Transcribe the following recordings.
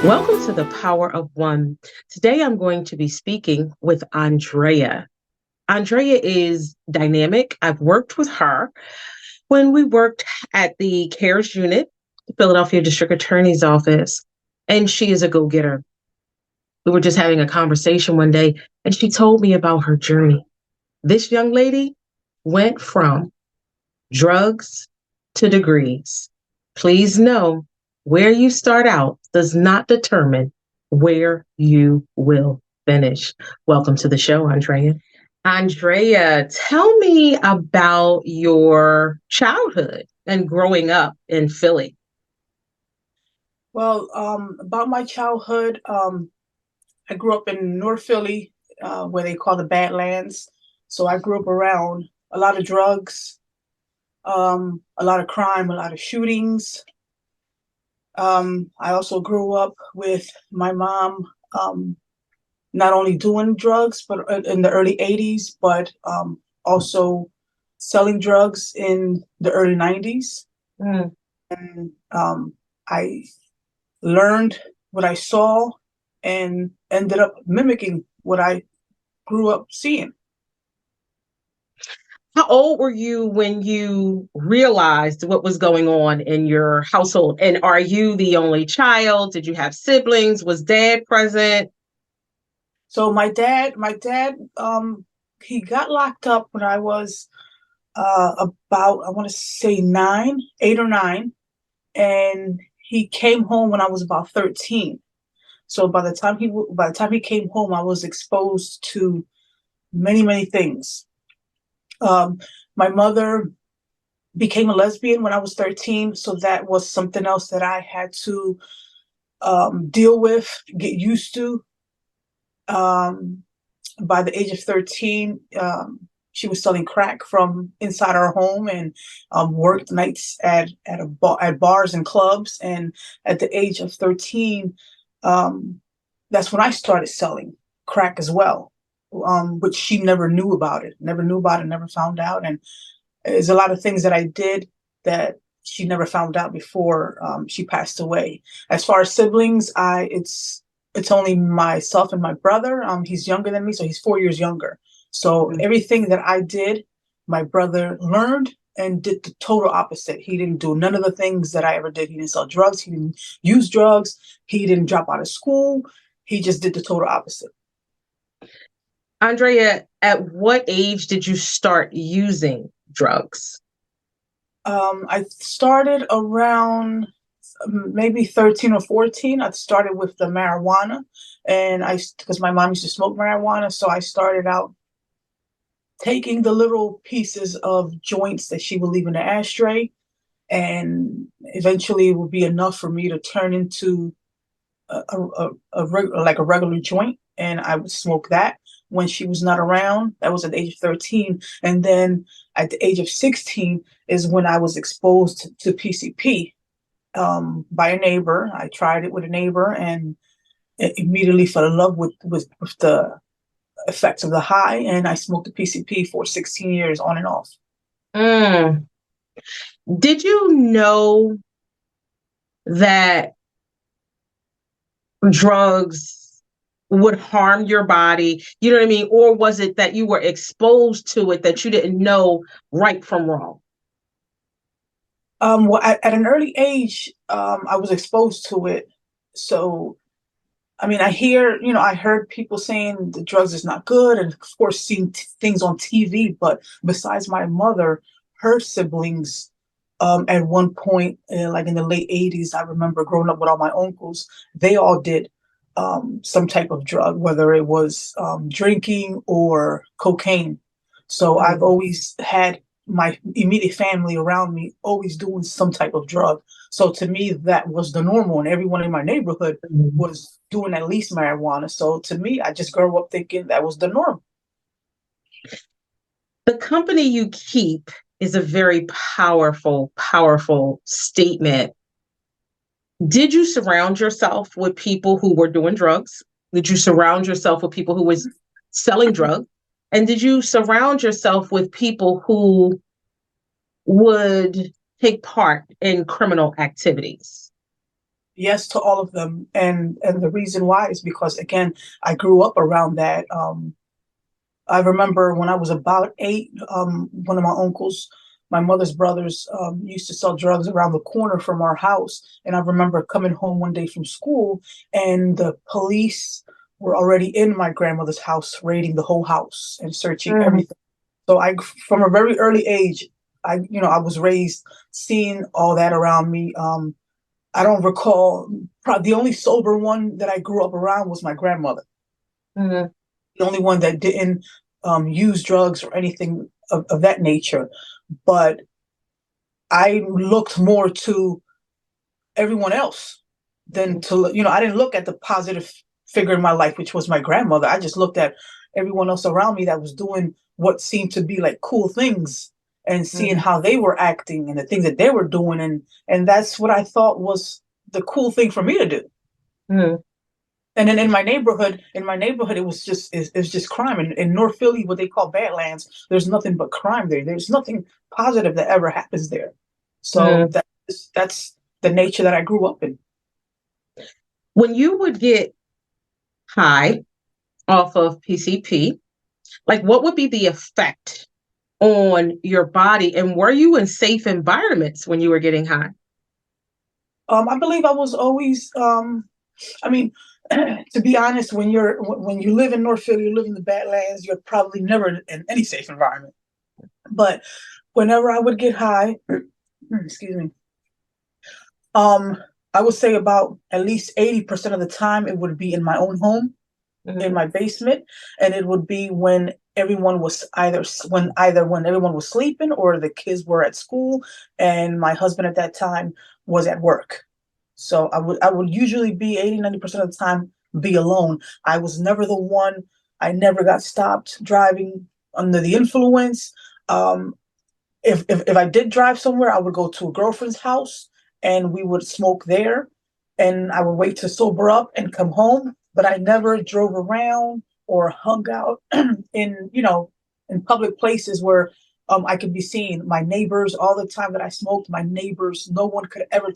Welcome to the Power of One. Today I'm going to be speaking with Andrea. Andrea is dynamic. I've worked with her when we worked at the CARES unit, the Philadelphia District Attorney's Office, and she is a go getter. We were just having a conversation one day, and she told me about her journey. This young lady went from drugs to degrees. Please know where you start out does not determine where you will finish. Welcome to the show, Andrea. Andrea, tell me about your childhood and growing up in Philly. Well, about my childhood, I grew up in North Philly, where they call the Badlands. So I grew up around a lot of drugs, a lot of crime, a lot of shootings. I also grew up with my mom, not only doing drugs, but in the early 80s, but also selling drugs in the early 90s. Mm. And I learned what I saw and ended up mimicking what I grew up seeing. How old were you when you realized what was going on in your household? And are you the only child? Did you have siblings? Was dad present? So my dad, he got locked up when I was about, I want to say 8 or 9, and he came home when I was about 13. So by the time he came home, I was exposed to many things. Um, my mother became a lesbian when I was 13, so that was something else that I had to deal with, get used to. Um, by the age of 13, she was selling crack from inside our home and worked nights at bars and clubs. And at the age of 13, um, that's when I started selling crack as well, which she never knew about it, never found out. And there's a lot of things that I did that she never found out before she passed away. As far as siblings, it's only myself and my brother. He's younger than me, so he's 4 years younger. So everything that I did, my brother learned and did the total opposite. He didn't do none of the things that I ever did. He didn't sell drugs. He didn't use drugs. He didn't drop out of school. He just did the total opposite. Andrea, at what age did you start using drugs? I started around maybe 13 or 14. I started with the marijuana, and because my mom used to smoke marijuana, so I started out taking the little pieces of joints that she would leave in the ashtray, and eventually it would be enough for me to turn into like a regular joint, and I would smoke that when she was not around. That was at the age of 13. And then at the age of 16 is when I was exposed to PCP by a neighbor. I tried it with a neighbor and immediately fell in love with the effects of the high. And I smoked the PCP for 16 years on and off. Mm. Did you know that drugs would harm your body? You know what I mean? Or was it that you were exposed to it that you didn't know right from wrong? Well, at an early age, I was exposed to it. So, I mean, I heard people saying the drugs is not good, and of course, seeing things on TV. But besides my mother, her siblings, at one point, like in the late 80s, I remember growing up with all my uncles, they all did some type of drug, whether it was drinking or cocaine. So I've Mm. always had my immediate family around me always doing some type of drug. So to me, that was the normal, and everyone in my neighborhood was doing at least marijuana. So to me, I just grew up thinking that was the norm. The company you keep is a very powerful statement. Did you surround yourself with people who were doing drugs? Did you surround yourself with people who was selling drugs? And did you surround yourself with people who would take part in criminal activities? Yes to all of them, and the reason why is because, again, I grew up around that. I remember when I was about 8, one of my uncles, my mother's brothers, used to sell drugs around the corner from our house. And I remember coming home one day from school, and the police were already in my grandmother's house, raiding the whole house and searching Mm, everything. So from a very early age, I was raised seeing all that around me. I don't recall. The only sober one that I grew up around was my grandmother, mm, the only one that didn't use drugs or anything of that nature. But I looked more to everyone else than to, I didn't look at the positive figure in my life, which was my grandmother. I just looked at everyone else around me that was doing what seemed to be like cool things, and seeing mm, how they were acting and the things that they were doing. And that's what I thought was the cool thing for me to do. mm. And then in my neighborhood, it was just crime. In North Philly, what they call Badlands, there's nothing but crime there. There's nothing positive that ever happens there. So Mm. that's the nature that I grew up in. When you would get high off of PCP, like what would be the effect on your body? And were you in safe environments when you were getting high? I believe I was always. I mean, to be honest, when you live in North Philly, you live in the Badlands, you're probably never in any safe environment. But whenever I would get high, excuse me, um, I would say about at least 80% of the time it would be in my own home, in Mhm. my basement, and it would be when everyone was either when everyone was sleeping or the kids were at school, and my husband at that time was at work. So I would usually be 80-90% of the time be alone. I was never the one. I never got stopped driving under the influence. Um, if I did drive somewhere, I would go to a girlfriend's house and we would smoke there, and I would wait to sober up and come home. But I never drove around or hung out in in public places where I could be seen. My neighbors, all the time that I smoked, my neighbors, no one could ever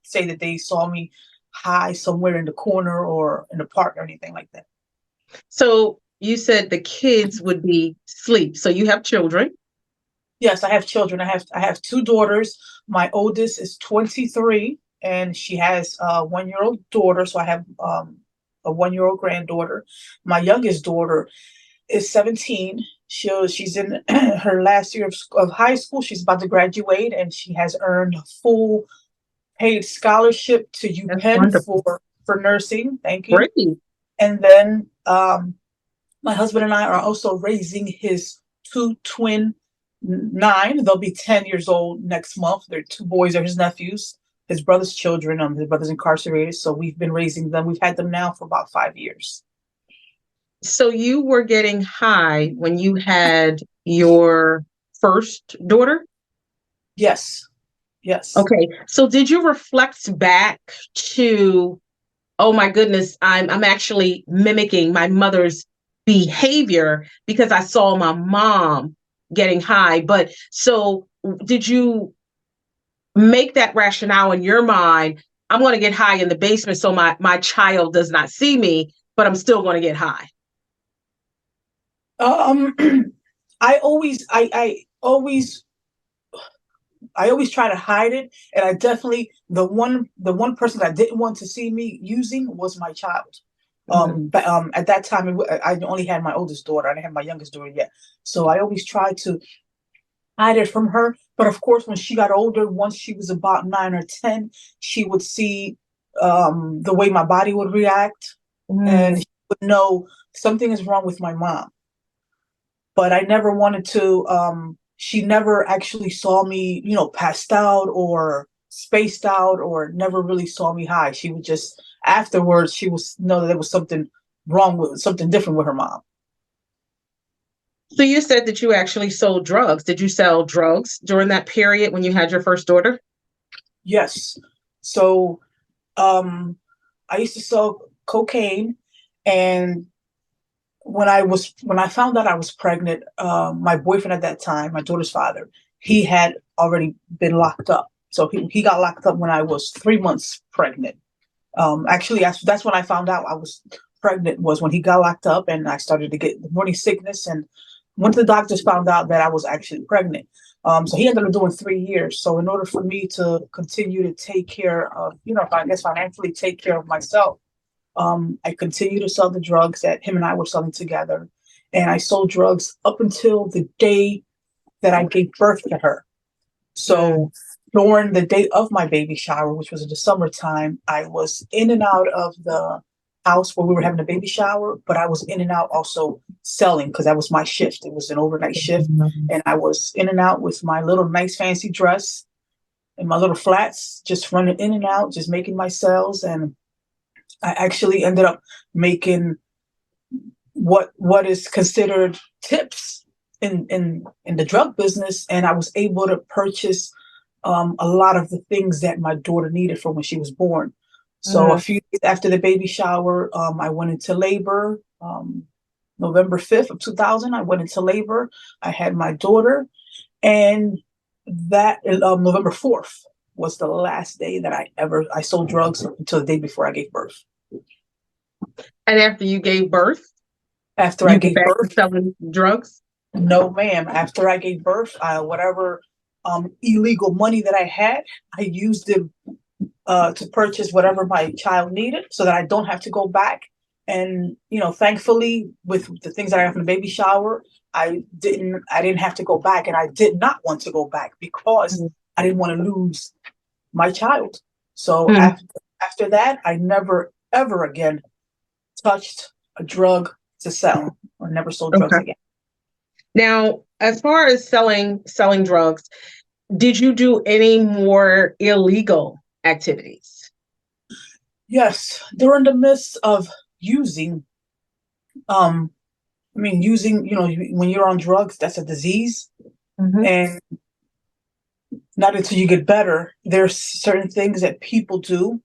say that they saw me high somewhere in the corner or in the park or anything like that. So you said the kids would be asleep. So you have children. Yes, I have children. I have two daughters. My oldest is 23, and she has a 1 year old daughter. So I have a 1 year old granddaughter. My youngest daughter is 17. She's in her last year of high school. She's about to graduate, and she has earned a full paid scholarship to That's UPenn wonderful. for nursing. Thank you. Great. And then my husband and I are also raising his two twin nine. They'll be 10 years old next month. They're two boys, they're his nephews, his brother's children. His brother's incarcerated. So we've been raising them. We've had them now for about 5 years. So you were getting high when you had your first daughter? Yes. Yes. Okay. So did you reflect back to, oh my goodness, I'm actually mimicking my mother's behavior because I saw my mom getting high. But so did you make that rationale in your mind? I'm going to get high in the basement so my child does not see me, but I'm still going to get high. Um, I always try to hide it, and I definitely the one person that didn't want to see me using was my child. Mhm. But at that time, I only had my oldest daughter. I didn't have my youngest daughter yet, so I always tried to hide it from her. But of course, when she got older, once she was about 9 or 10, she would see the way my body would react, and Mm. she would know something is wrong with my mom. But I never wanted to. She never actually saw me, passed out or spaced out, or never really saw me high. She would just afterwards she was know that there was something wrong with something different with her mom. So you said that you actually sold drugs. Did you sell drugs during that period when you had your first daughter? Yes. So um, I used to sell cocaine, and when I found out I was pregnant, my boyfriend at that time, my daughter's father, he had already been locked up. So he got locked up when I was 3 months pregnant. Actually, that's when I found out I was pregnant, was when he got locked up and I started to get morning sickness. And once the doctors found out that I was actually pregnant, so he ended up doing 3 years. So in order for me to continue to take care of, I guess financially take care of myself, I continued to sell the drugs that him and I were selling together. And I sold drugs up until the day that I gave birth to her. Mm. So during the day of my baby shower, which was in the summertime, I was in and out of the house where we were having a baby shower, but I was in and out also selling because that was my shift. It was an overnight shift. And I was in and out with my little nice fancy dress and my little flats, just running in and out, just making my sales. And I actually ended up making what is considered tips in the drug business, and I was able to purchase a lot of the things that my daughter needed for when she was born. So a Mm. few days after the baby shower, I went into labor. November 5th of 2000, I went into labor. I had my daughter, and that November 4th was the last day that I sold drugs until the day before I gave birth. And after you gave birth, After I you went gave back to birth, selling drugs? no, ma'am. After I gave birth, whatever illegal money that I had, I used it to purchase whatever my child needed, so that I don't have to go back. And thankfully, with the things that I have in the baby shower, I didn't have to go back, and I did not want to go back because Mm. I didn't want to lose my child. So Mm. after that, I never ever again touched a drug to sell, or never sold drugs Okay. again. Now, as far as selling drugs, did you do any more illegal activities? Yes, during the midst of using, um, using, when you're on drugs, that's a disease. Hmm. And not until you get better, there's certain things that people do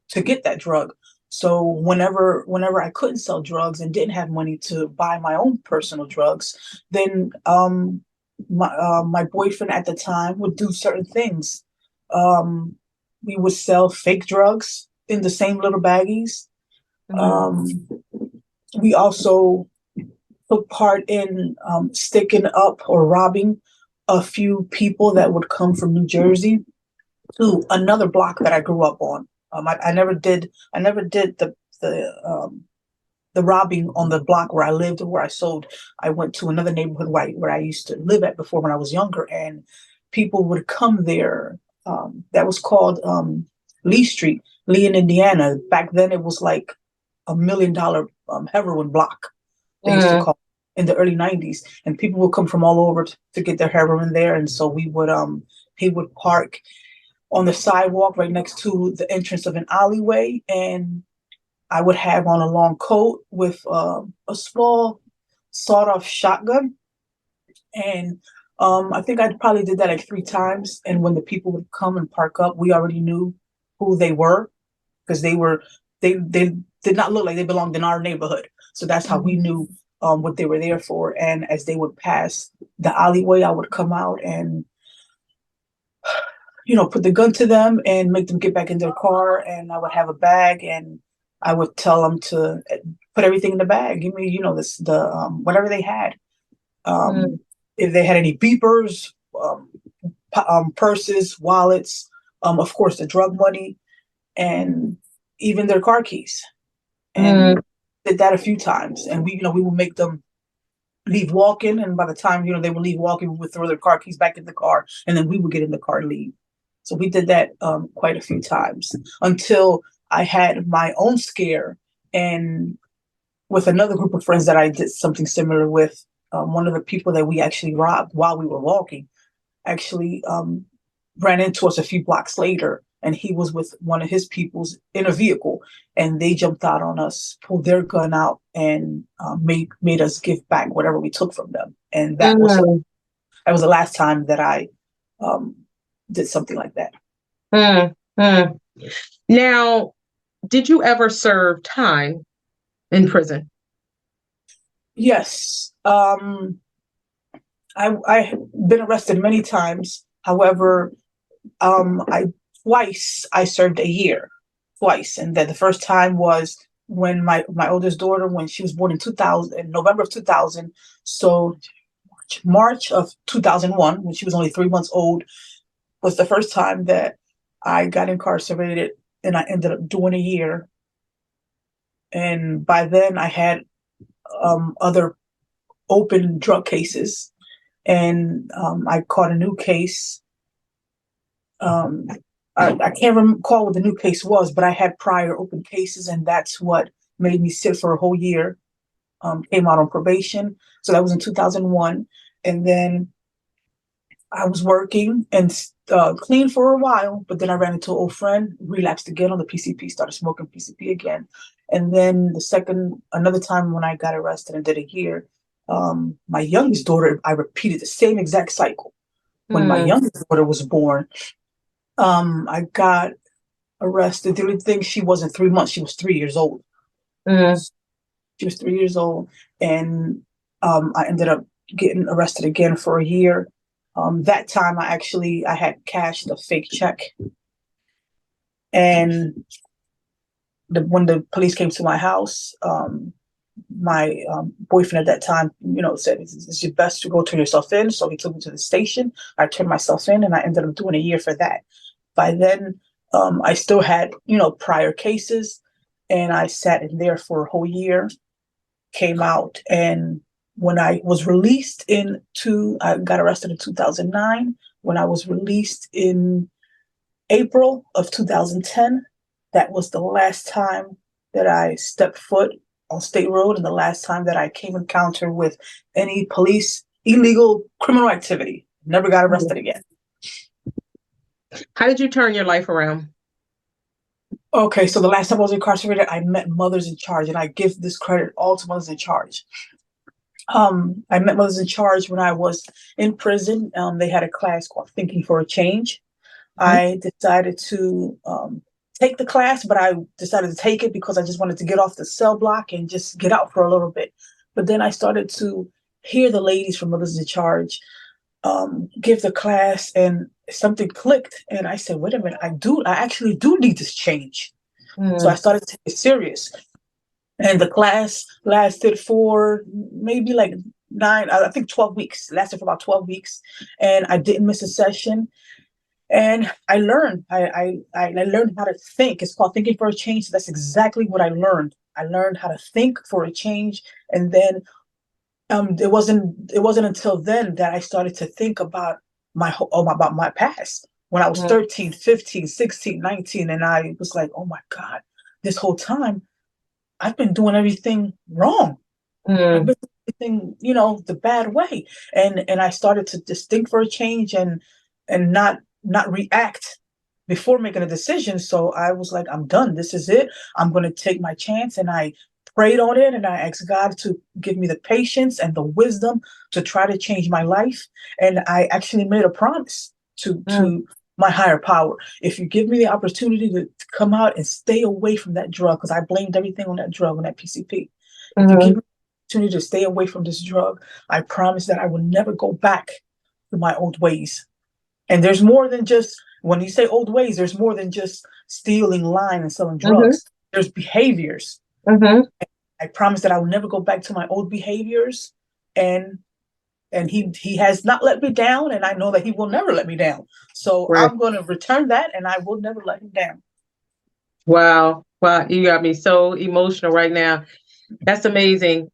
to get that drug. So whenever I couldn't sell drugs and didn't have money to buy my own personal drugs, then my boyfriend at the time would do certain things. Um, we would sell fake drugs in the same little baggies. Hmm. Um, we also took part in sticking up or robbing a few people that would come from New Jersey to another block that I grew up on. I never did the robbing on the block where I lived or where I sold. I went to another neighborhood where I used to live at before when I was younger, and people would come there. That was called Lee Street, Lee in Indiana. Back then, it was like $1 million heroin block. They used to Mm. call in the early '90s, and people would come from all over to get their heroin there. And so he would park on the sidewalk right next to the entrance of an alleyway, and I would have on a long coat with a small sawed-off shotgun. And I think I probably did that like 3 times. And when the people would come and park up, we already knew who they were, because they did not look like they belonged in our neighborhood. So that's how we Mm. knew what they were there for. And as they would pass the alleyway, I would come out and put the gun to them and make them get back in their car. And I would have a bag, and I would tell them to put everything in the bag. Give me, the whatever they had. Mm. Um, if they had any beepers, purses, wallets, of course, the drug money, and even their car keys. Mm. And did that a few times. And we would make them leave walking. And by the time, they would leave walking, we would throw their car keys back in the car, and then we would get in the car and leave. So we did that quite a few times until I had my own scare. And with another group of friends that I did something similar with, one of the people that we actually robbed while we were walking actually ran into us a few blocks later. And he was with one of his peoples in a vehicle, and they jumped out on us, pulled their gun out, and made us give back whatever we took from them. And Mm. that was the last time that I um, did something like that. Mm. Mm. Now, did you ever serve time in prison? Yes, I've been arrested many times. However, I served a year. twice, and then the first time was when my oldest daughter, when she was born in 2000, in November of 2000, so March of 2001, when she was only 3 months old, was the first time that I got incarcerated, and I ended up doing a year. And by then, I had other open drug cases, and I caught a new case. Um, I can't recall what the new case was, but I had prior open cases, and that's what made me sit for a whole year. Came out on probation, so that was in 2001, and then I was working and clean for a while, but then I ran into an old friend, relapsed again on the PCP, started smoking PCP again. And then another time when I got arrested and did a year, my youngest daughter, I repeated the same exact cycle. When my Mm, youngest daughter was born, I got arrested. The only thing, she wasn't 3 months, she was 3 years old. mm, She was 3 years old, and I ended up getting arrested again for a year. That time, I had cashed a fake check, and when the police came to my house, my boyfriend at that time, said it's your best to go turn yourself in. So he took me to the station. I turned myself in, and I ended up doing a year for that. By then, I still had prior cases, and I sat in there for a whole year. Came out, and when I was released I got arrested in 2009. When I was released in April of 2010, that was the last time that I stepped foot on State Road, and the last time that I came encounter with any police illegal criminal activity. Never got mm. arrested again. How did you turn your life around? Okay, so the last time I was incarcerated, I met Mothers in Charge, and I give this credit all to Mothers in Charge. I met Mothers in Charge when I was in prison. They had a class called Thinking for a Change. Mhm. I decided to take the class, but I decided to take it because I just wanted to get off the cell block and just get out for a little bit. But then I started to hear the ladies from Mothers in Charge give the class, and something clicked. And I said, wait a minute, I actually do need this change. So I Mm, started to take it serious. And the class lasted for maybe like 12 weeks. It lasted for about 12 weeks. And I didn't miss a session. And I learned. I learned how to think. It's called Thinking for a Change. So that's exactly what I learned. I learned how to think for a change. And then it wasn't until then that I started to think about about my past. When I was mm, 13, 15, 16, 19, and I was like, oh my God, this whole time I've been doing everything wrong. I've mm, been doing everything, the bad way. And I started to just think for a change, and not react before making a decision. So I was like, I'm done. This is it. I'm going to take my chance. And I prayed on it, and I asked God to give me the patience and the wisdom to try to change my life. And I actually made a promise to mm, my higher power. If you give me the opportunity to come out and stay away from that drug, because I blamed everything on that drug, on that PCP. If you give mhm, me the opportunity to stay away from this drug, I promise that I will never go back to my old ways. And there's more than just, when you say old ways, there's more than just stealing, lying, and selling mhm, drugs. There's behaviors. mhm. I promise that I will never go back to my old behaviors. And he has not let me down, and I know that he will never let me down. So Right. I'm going to return that, and I will never let him down. Wow. Wow. You got me so emotional right now. That's amazing.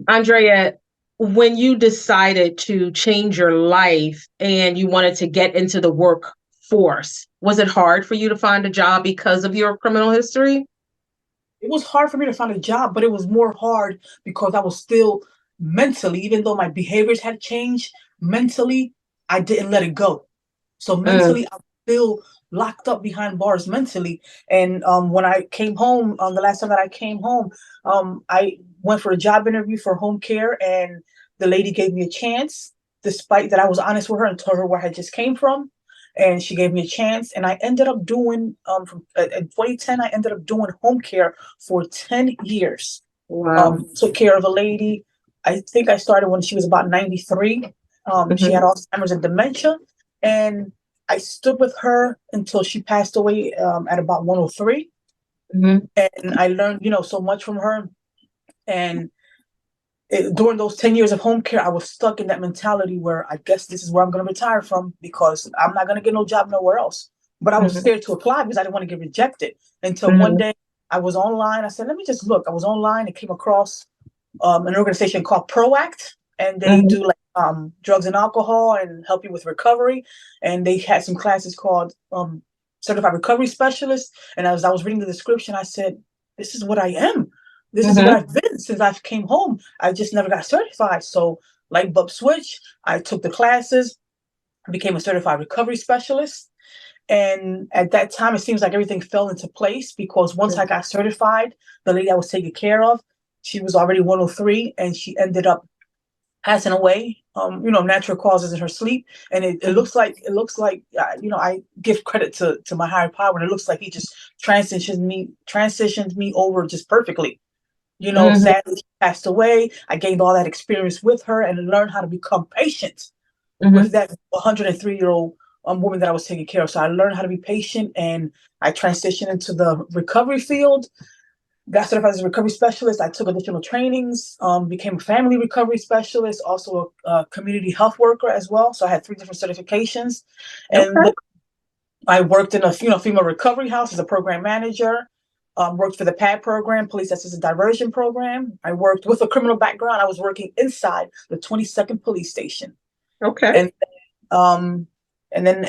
Andrea, when you decided to change your life and you wanted to get into the workforce, was it hard for you to find a job because of your criminal history? It was hard for me to find a job, but it was more hard because I was still mentally, even though my behaviors had changed, mentally, I didn't let it go. So Mm, mentally, I'm still locked up behind bars mentally. And when I came home, the last time that I came home, I went for a job interview for home care, and the lady gave me a chance, despite that I was honest with her and told her where I just came from. And she gave me a chance, and I ended up doing from in 2010. I ended up doing home care for 10 years. wow. Took care of a lady. I think I started when she was about 93. She Mhm, had Alzheimer's and dementia, and I stood with her until she passed away at about 103. Mm-hmm. And I learned, so much from her. And during those 10 years of home care, I was stuck in that mentality where I guess this is where I'm going to retire from because I'm not going to get no job nowhere else. But I was Mm-hmm. scared to apply because I didn't want to get rejected. Until one Mm-hmm. day I was online. I said, let me just look. I was online and came across an organization called ProAct, and they Mm-hmm. do like drugs and alcohol and help you with recovery. And they had some classes called Certified Recovery Specialist. And as I was reading the description, I said, this is what I am. This is what Mm-hmm. I've been since I came home. I just never got certified. So light bulb switch. I took the classes, became a certified recovery specialist. And at that time, it seems like everything fell into place because once I got certified, the lady I was taking care of, she was already 103 and she ended up passing away, natural causes in her sleep. And it looks like, I give credit to my higher power. And it looks like he just transitioned me over just perfectly. Mm-hmm. Sadly, she passed away. I gained all that experience with her and learned how to become patient with Mm-hmm. that 103-year-old woman that I was taking care of. So I learned how to be patient and I transitioned into the recovery field, got certified as a recovery specialist. I took additional trainings, became a family recovery specialist, also a community health worker as well. So I had 3 different certifications. And Okay. I worked in a female recovery house as a program manager. Worked for the PAD program, Police Assisted Diversion program. I worked with a criminal background. I was working inside the 22nd Police Station. Okay. And um, and then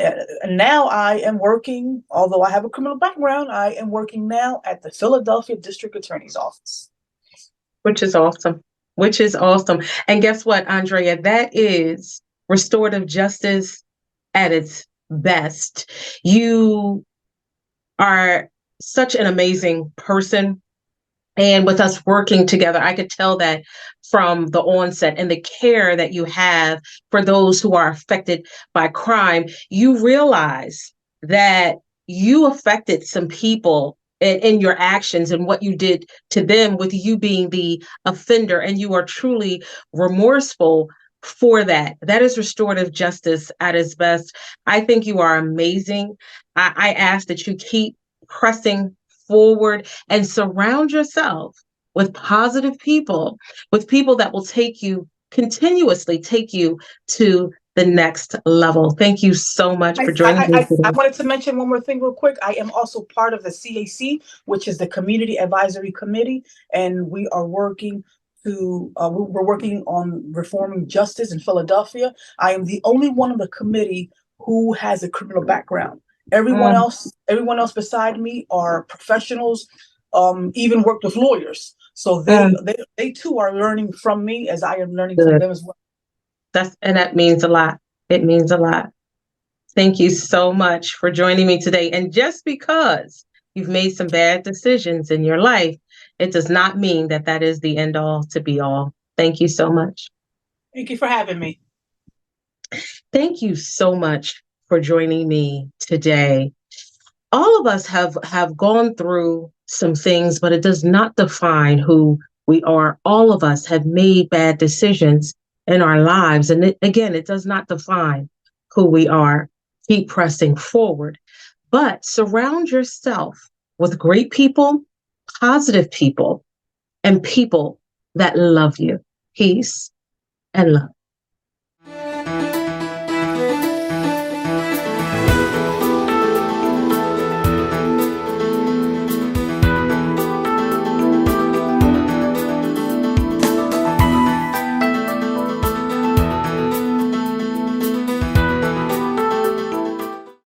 now I am working, although I have a criminal background, I am working now at the Philadelphia District Attorney's Office. Which is awesome. Which is awesome. And guess what, Andrea? That is restorative justice at its best. You are such an amazing person. And with us working together, I could tell that from the onset and the care that you have for those who are affected by crime, you realize that you affected some people in your actions and what you did to them, with you being the offender, and you are truly remorseful for that. That is restorative justice at its best. I think you are amazing. I ask that you keep pressing forward and surround yourself with positive people, with people that will continuously take you to the next level. Thank you so much I, for joining I, me I today. wanted to mention one more thing real quick. I am also part of the CAC, which is the Community Advisory Committee, and we are working we're working on reforming justice in Philadelphia. I am the only one on the committee who has a criminal background. Mm, Everyone else beside me are professionals, even worked with lawyers. So mm, they too are learning from me as I am learning from good. them as well. That means a lot. It means a lot. Thank you so much for joining me today. And just because you've made some bad decisions in your life, it does not mean that that is the end all to be all. Thank you so much. Thank you for having me. Thank you so much for joining me today. All of us have gone through some things, but it does not define who we are. All of us have made bad decisions in our lives. And again, it does not define who we are. Keep pressing forward, but surround yourself with great people, positive people, and people that love you. Peace and love.